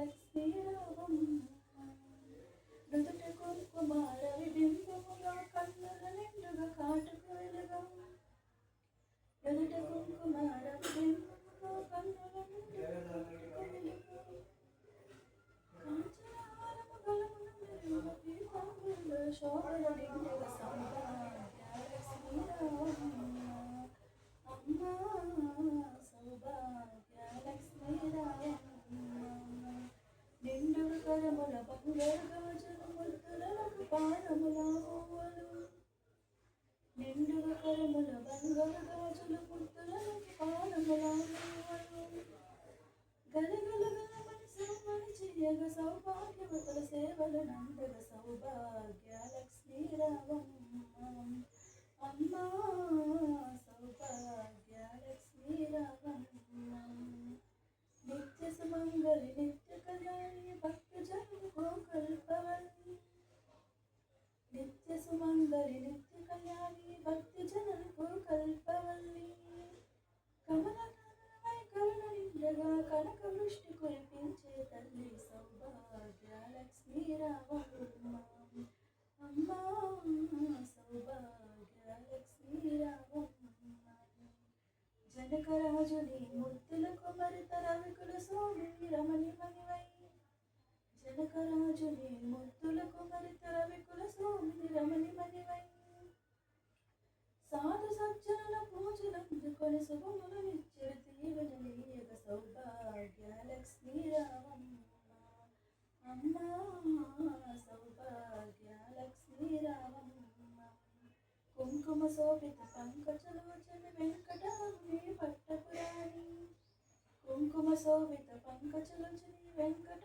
లక్ష్మీ రావమ్మ నుదుట కుంకుమార విబింబముగా కన్నుల నిండుగా కాటుకు వెలుగా నుదుట కుంకుమార విబింబముగా కన్నుల నిండుగా కాటుకు వెలుగా కాంచనారము గలమున మెరుగు పీతాంబరుల శోభల నిండుగా సౌభాగ్య లక్ష్మీ రావమ్మ అమ్మా సౌభాగ్య లక్ష్మీ రావమ్మ నిండుగా కరముల బంగారు గాజుల ముద్దులకు పానముల పువ్వులు నిండుగా కరముల బంగారు గాజుల ముద్దులకు పానముల పువ్వులు గలగలగలమని సౌమని చెయ్యగ సౌభాగ్యవతుల సేవలు నందగ సౌభాగ్య లక్ష్మీ రావమ్మ అమ్మా సౌభాగ్య లక్ష్మీ రావమ్మ నిత్య సుమంగళి నిత్య కళ్యాణి భక్త జనులకు కల్పవల్లి నిత్య సుమంగళి నిత్య కళ్యాణి భక్తి జనులకు కల్పవల్లి కమలవై కరుణ నిండగా కనక వృష్టి కురిపించే తల్లి సౌభాగ్య లక్ష్మీ రావమ్మ అమ్మా సౌభాగ్య లక్ష్మీ రావమ్మ జనకరాజుని ముద్దులకు మరిత రవికుల సోమి రమణి మణివై జనకరాజుని ముద్దులకు మరిత రవికుల సోమి రమణి మణివై సాధు సజ్జనుల పూజలందుకొని శుభములు నిత్యుడు తీవనలీయగ సౌభాగ్య లక్ష్మీ రావమ్మ అమ్మా సౌభాగ్య లక్ష్మీ రావమ్మ కుంకుమ శోభిత పంకజలోచన వెంకటాద్రి పట్టపురాణి కుంకుమ శోభిత పంకజలోచని వెంకట